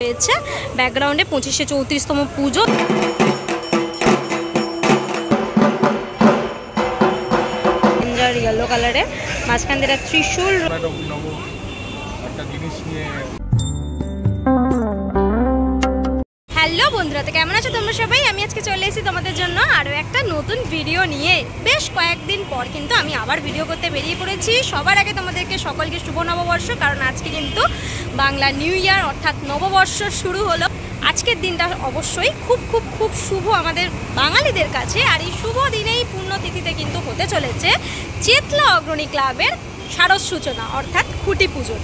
হয়েছে ব্যাকগ্রাউন্ডে 25শে 34তম পুজো। ইয়েলো কালারে মাঝখান দিয়ে ত্রিশূল। হ্যালো বন্ধুরা, তো কেমন আছো তোমরা সবাই? আমি আজকে চলে এসেছি তোমাদের জন্য আরও একটা নতুন ভিডিও নিয়ে। বেশ কয়েকদিন পর কিন্তু আমি আবার ভিডিও করতে বেরিয়ে পড়েছি। সবার আগে তোমাদেরকে সকলকে শুভ নববর্ষ, কারণ আজকে কিন্তু বাংলা নিউ ইয়ার অর্থাৎ নববর্ষ শুরু হলো। আজকের দিনটা অবশ্যই খুব খুব খুব শুভ আমাদের বাঙালিদের কাছে। আর এই শুভ দিনেই পুণ্যতিথিতে কিন্তু হতে চলেছে চেতলা অগ্রণী ক্লাবের শারদ সূচনা অর্থাৎ খুঁটি পুজো।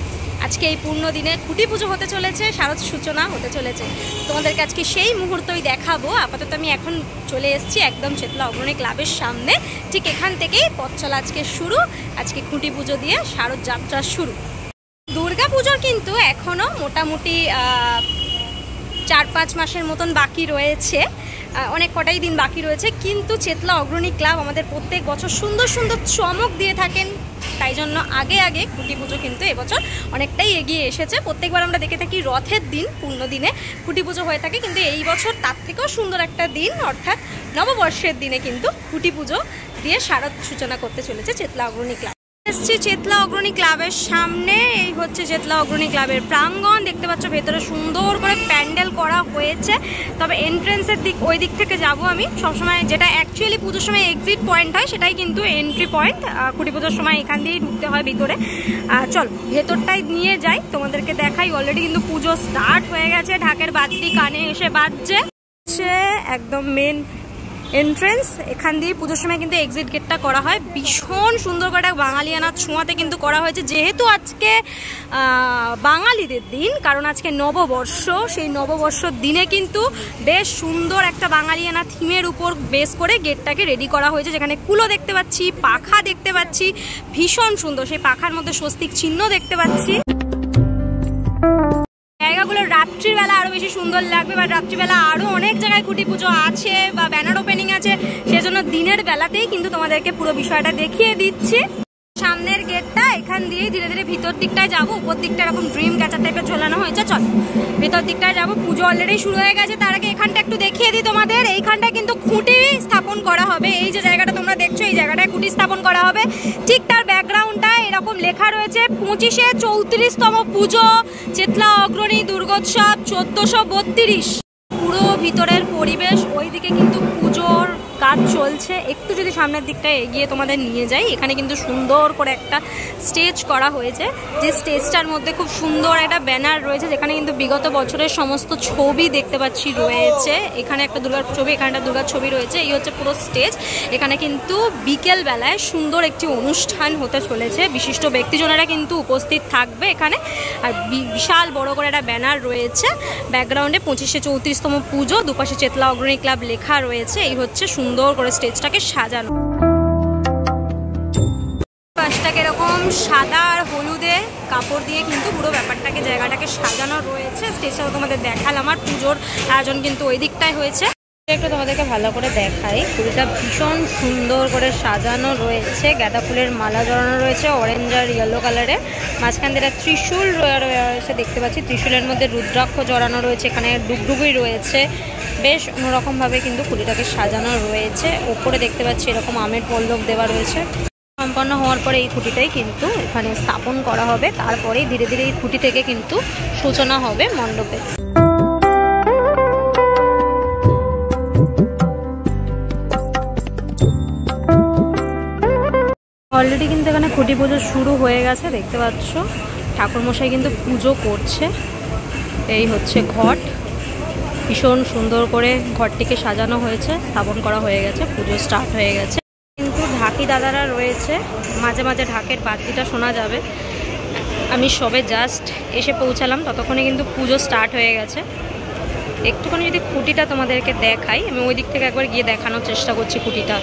আজকে এই পূর্ণ দিনে খুঁটি পুজো হতে চলেছে, শারদ সূচনা হতে চলেছে। তোমাদেরকে আজকে সেই মুহূর্তই দেখাবো। আপাতত আমি এখন চলে এসেছি একদম চেতলা অগ্রণী ক্লাবের সামনে। ঠিক এখান থেকেই পথ চলা আজকে শুরু। আজকে খুঁটি পুজো দিয়ে শারদ যাত্রা শুরু। দুর্গা পুজোর কিন্তু এখনও মোটামুটি 4-5 মাসের মতন বাকি রয়েছে, অনেক কটাই দিন বাকি রয়েছে। কিন্তু চেতলা অগ্রণী ক্লাব আমাদের প্রত্যেক বছর সুন্দর সুন্দর চমক দিয়ে থাকেন, তাই জন্য আগে আগে খুঁটি পুজো কিন্তু এবছর অনেকটাই এগিয়ে এসেছে। প্রত্যেকবার আমরা দেখে থাকি রথের দিন পূর্ণ দিনে খুঁটি পুজো হয়ে থাকে, কিন্তু এই বছর তার থেকেও সুন্দর একটা দিন অর্থাৎ নববর্ষের দিনে কিন্তু খুঁটি পুজো দিয়ে শারদ সূচনা করতে চলেছে চেতলা অগ্রণী ক্লাব। এসছি চেতলা অগ্রণী ক্লাবের সামনে। এই হচ্ছে চেতলা অগ্রণী ক্লাবের প্রাঙ্গণ। দেখতে পাচ্ছ ভেতরে সুন্দর করে প্যান্ডেল করা হয়েছে। তবে এন্ট্রেন্সের দিক ওই দিক থেকে যাব আমি সবসময়, যেটা অ্যাকচুয়ালি পুজোর সময় এক্সিট পয়েন্ট হয় সেটাই কিন্তু এন্ট্রি পয়েন্ট। খুঁটি পুজোর সময় এখান দিয়েই ঢুকতে হয় ভিতরে। চল ভেতরটাই নিয়ে যাই, তোমাদেরকে দেখাই। অলরেডি কিন্তু পুজো স্টার্ট হয়ে গেছে, ঢাকের বাদ্যি কানে এসে বাজছে। একদম মেন এন্ট্রেন্স, এখান দিয়ে পুজোর সময় কিন্তু এক্সিট গেটটা করা হয়। ভীষণ সুন্দর করে বাঙালিয়ানার ছোঁয়াতে কিন্তু করা হয়েছে। যেহেতু আজকে বাঙালিদের দিন, কারণ আজকে নববর্ষ, সেই নববর্ষর দিনে কিন্তু বেশ সুন্দর একটা বাঙালিয়ানা থিমের উপর বেস করে গেটটাকে রেডি করা হয়েছে। যেখানে কুলো দেখতে পাচ্ছি, পাখা দেখতে পাচ্ছি, ভীষণ সুন্দর। সেই পাখার মধ্যে স্বস্তিক চিহ্ন দেখতে পাচ্ছি। জায়গাগুলো রাত্রিবেলা আরো বেশি সুন্দর লাগবে, বা রাত্রিবেলা আরো অনেক জায়গায় খুঁটি পুজো আছে বা ব্যানার ওপেনিং আছে, সেজন্য দিনের বেলাতেই কিন্তু তোমাদেরকে পুরো বিষয়টা দেখিয়ে দিচ্ছি। সামনের গেটটা, এখান দিয়েই ধীরে ধীরে ভিতর দিকটায় যাবো। উপর দিকটা এরকম ড্রিম ক্যাচার টাইপের ঝোলানো হয়েছে। চল ভিতর দিকটায় যাবো। পুজো অলরেডি শুরু হয়ে গেছে। তার আগে এখানটা একটু দেখিয়ে দিই তোমাদের। এইখানটায় কিন্তু খুঁটি স্থাপন করা হবে। এই যে জায়গাটা তোমরা দেখছো, এই জায়গাটায় খুঁটি স্থাপন করা হবে। ঠিক তার ব্যাকগ্রাউন্ডটা এরকম লেখা রয়েছে 25শে 34তম পুজো চেতলা অগ্রণী দুর্গোৎসব 1432। পুরো ভিতরের পরিবেশ, ওইদিকে কিন্তু পুজোর কাজ চলছে। একটু যদি সামনের দিকটায় এগিয়ে তোমাদের নিয়ে যাই, এখানে কিন্তু সুন্দর করে একটা স্টেজ করা হয়েছে। যে স্টেজটার মধ্যে খুব সুন্দর একটা ব্যানার রয়েছে, যেখানে কিন্তু বিগত বছরের সমস্ত ছবি দেখতে পাচ্ছি রয়েছে। এখানে একটা দুর্গার ছবি, এখানে একটা দুর্গার ছবি রয়েছে। এই হচ্ছে পুরো স্টেজ। এখানে কিন্তু বিকেল বেলায় সুন্দর একটি অনুষ্ঠান হতে চলেছে। বিশিষ্ট ব্যক্তিজনেরা কিন্তু উপস্থিত থাকবে এখানে। আর বিশাল বড় করে একটা ব্যানার রয়েছে। ব্যাকগ্রাউন্ডে 25শে 34তম পুজো, দুপাশে চেতলা অগ্রণী ক্লাব লেখা রয়েছে। এই হচ্ছে সুন্দর করে স্টেজটাকে সাজানো। পাশটাকে এরকম সাদা আর হলুদে কাপড় দিয়ে কিন্তু পুরো ব্যাপারটাকে, জায়গাটাকে সাজানো রয়েছে। স্টেজটা তোমাদের দেখালাম। আমার পুজোর আয়োজন কিন্তু ওই দিকটাই হয়েছে। একটু তোমাদেরকে ভালো করে দেখাই। পুরোটা ভীষণ সুন্দর করে সাজানো রয়েছে। গাঁদা ফুলের মালা জড়ানো রয়েছে অরেঞ্জ আর ইয়েলো কালারে। মাঝখান দিয়ে ত্রিশূল রয়েছে দেখতে পাচ্ছি। ত্রিশূলের মধ্যে রুদ্রাক্ষ জড়ানো রয়েছে। এখানে ডুগডুগি রয়েছে। বেশ অন্যরকমভাবে কিন্তু পুরীটাকে সাজানো রয়েছে। ওপরে দেখতে পাচ্ছি এরকম আমের পল্লব দেওয়া রয়েছে। সম্পন্ন হওয়ার পরে এই খুঁটিটাই কিন্তু এখানে স্থাপন করা হবে। তারপরেই ধীরে ধীরে এই খুঁটি থেকে কিন্তু সূচনা হবে মণ্ডপে। অলরেডি কিন্তু এখানে খুঁটি পুজো শুরু হয়ে গেছে, দেখতে পাচ্ছ। ঠাকুরমশাই কিন্তু পুজো করছে। এই হচ্ছে ঘট, ভীষণ সুন্দর করে ঘরটিকে সাজানো হয়েছে, স্থাপন করা হয়ে গেছে, পুজো স্টার্ট হয়ে গেছে। কিন্তু ঢাকি দাদারা রয়েছে, মাঝে মাঝে ঢাকের বাদ্যিটা শোনা যাবে। আমি সবে জাস্ট এসে পৌঁছালাম, ততক্ষণে কিন্তু পুজো স্টার্ট হয়ে গেছে। একটুখানি যদি খুঁটিটা তোমাদেরকে দেখাই, আমি ওই দিক থেকে একবার গিয়ে দেখানোর চেষ্টা করছি খুঁটিটা।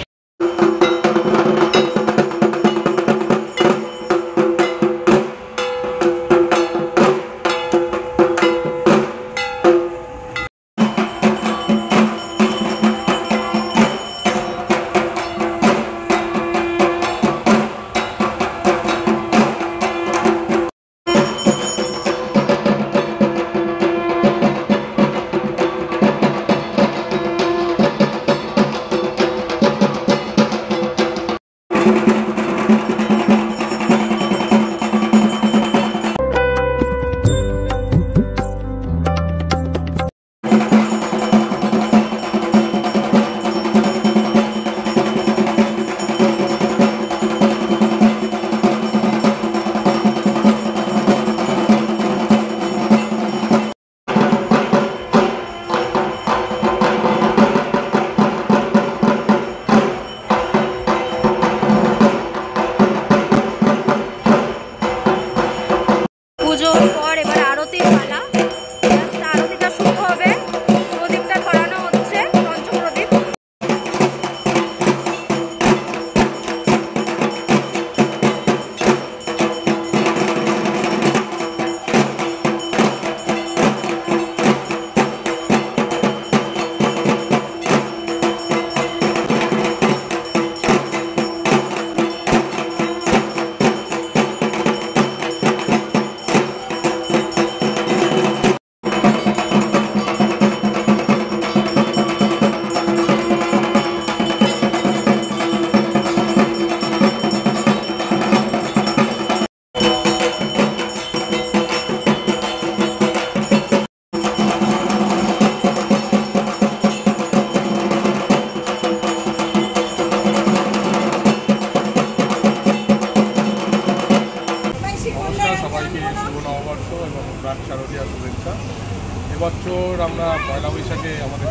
বছর আমরা পয়লা বৈশাখে আমাদের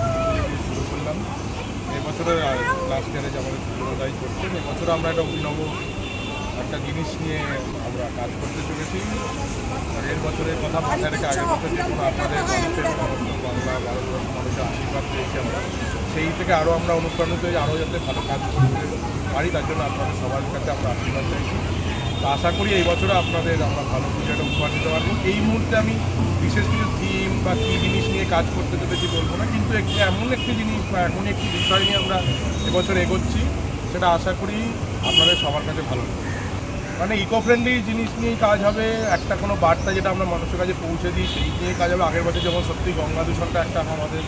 শুরু করলাম। এবছরের লাস্ট ইয়ারে যে আমাদের পুরোটাই করছেন, এবছর আমরা একটা অভিনব একটা জিনিস নিয়ে আমরা কাজ করতে চলেছি। এর বছরের কথা মাথায় রেখে আগের বছর যে কোনো আপনাদের মানুষের সমস্ত বাংলা ভারতবর্ষ মানুষের আশীর্বাদ পেয়েছি আমরা, সেই থেকে আরও আমরা অনুপ্রাণিত হয়ে আরও যাতে ভালো কাজ করতে পারি তার জন্য আপনাদের সবার কাছে আমরা আশীর্বাদ চাইছি। তো আশা করি এই বছরে আপনাদের আমরা ভালো কিছু একটা উপহার দিতে পারবো। এই মুহূর্তে আমি বিশেষ কিছু থিম বা কী জিনিস নিয়ে কাজ করতে চলেছি বলবো না, কিন্তু এমন একটি জিনিস বা এমন একটি বিষয় নিয়ে আমরা এবছর এগোচ্ছি, সেটা আশা করি আপনাদের সবার কাছে ভালো লাগবে। মানে ইকো ফ্রেন্ডলি জিনিস নিয়েই কাজ হবে, একটা কোনো বার্তা যেটা আমরা মানুষের কাছে পৌঁছে দিই সেই নিয়ে কাজ হবে। আগের বছর যেমন সত্যি গঙ্গা দূষণটা একটা আমাদের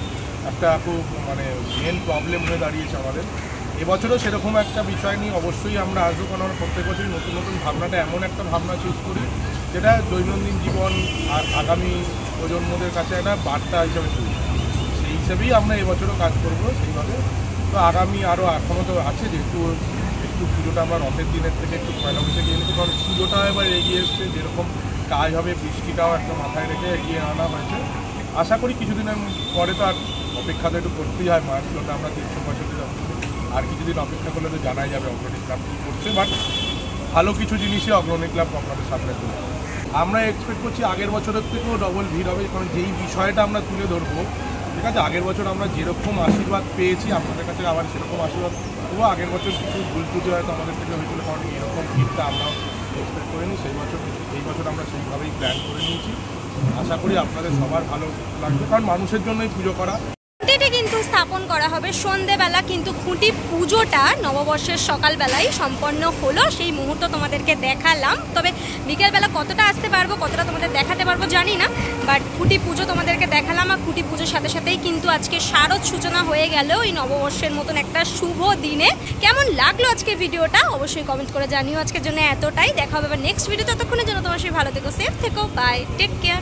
একটা খুব মানে মেন প্রবলেম হয়ে দাঁড়িয়েছে আমাদের, এবছরও সেরকম একটা বিষয় নিয়ে অবশ্যই আমরা আসবো, কারণ আমরা প্রত্যেক বছরই নতুন নতুন ভাবনাটা এমন একটা ভাবনা চুজ করি যেটা দৈনন্দিন জীবন আর আগামী প্রজন্মদের কাছে একটা বার্তা হিসাবে চলছে। সেই হিসাবেই আমরা এবছরও কাজ করবো সেইভাবে। তো আগামী আরও এখনও তো আছে, যেহেতু একটু পুজোটা আমরা রথের দিনের থেকে একটু পয়লা বৈশাখে এনেছি, কারণ পুজোটা এবার এগিয়ে এসছে, যেরকম কাজ হবে বৃষ্টিটাও একটা মাথায় রেখে এগিয়ে আনা হয়েছে। আশা করি কিছুদিনের পরে তো আর অপেক্ষা তো একটু করতেই হয়, মাছগুলোটা আমরা 365 আর কিছুদিন অপেক্ষা করলে তো জানাই যাবে অগ্রণী ক্লাব কী করছে। বাট ভালো কিছু জিনিসই অগ্রণী ক্লাব আপনাদের সামনে তুলে আমরা এক্সপেক্ট করছি আগের বছরের থেকেও ডবল ভিড় হবে, কারণ যেই বিষয়টা আমরা তুলে ধরবো, ঠিক আছে, আগের বছর আমরা যেরকম আশীর্বাদ পেয়েছি আপনাদের কাছে আবার সেরকম আশীর্বাদ দেবো। আগের বছর কিছু ভুল ত্রুটি হয়তো আমাদের থেকে হয়েছিল, কারণ এরকম ভিড়টা আমরাও এক্সপেক্ট করিনি। এই বছর আমরা সেইভাবেই প্ল্যান করে নিয়েছি। আশা করি আপনাদের সবার ভালো লাগবে, কারণ মানুষের জন্যই পুজো করা। খুঁটিটি কিন্তু স্থাপন করা হবে সন্ধেবেলা, কিন্তু খুঁটি পুজোটা নববর্ষের সকালবেলায় সম্পন্ন হলো, সেই মুহূর্ত তোমাদেরকে দেখালাম। তবে বিকেলবেলা কতটা আসতে পারবো, কতটা তোমাদের দেখাতে পারবো জানি না, বাট খুঁটি পুজো তোমাদেরকে দেখালাম। আর খুঁটি পুজোর সাথে সাথেই কিন্তু আজকে শারদ সূচনা হয়ে গেল এই নববর্ষের মতন একটা শুভ দিনে। কেমন লাগলো আজকে ভিডিওটা অবশ্যই কমেন্ট করে জানিও। আজকের জন্য এতটাই, দেখা হবে আবার নেক্সট ভিডিও। ততক্ষণের জন্য তোমার সেই ভালো থেকো, সেফ থেকো, বাই, টেক কেয়ার।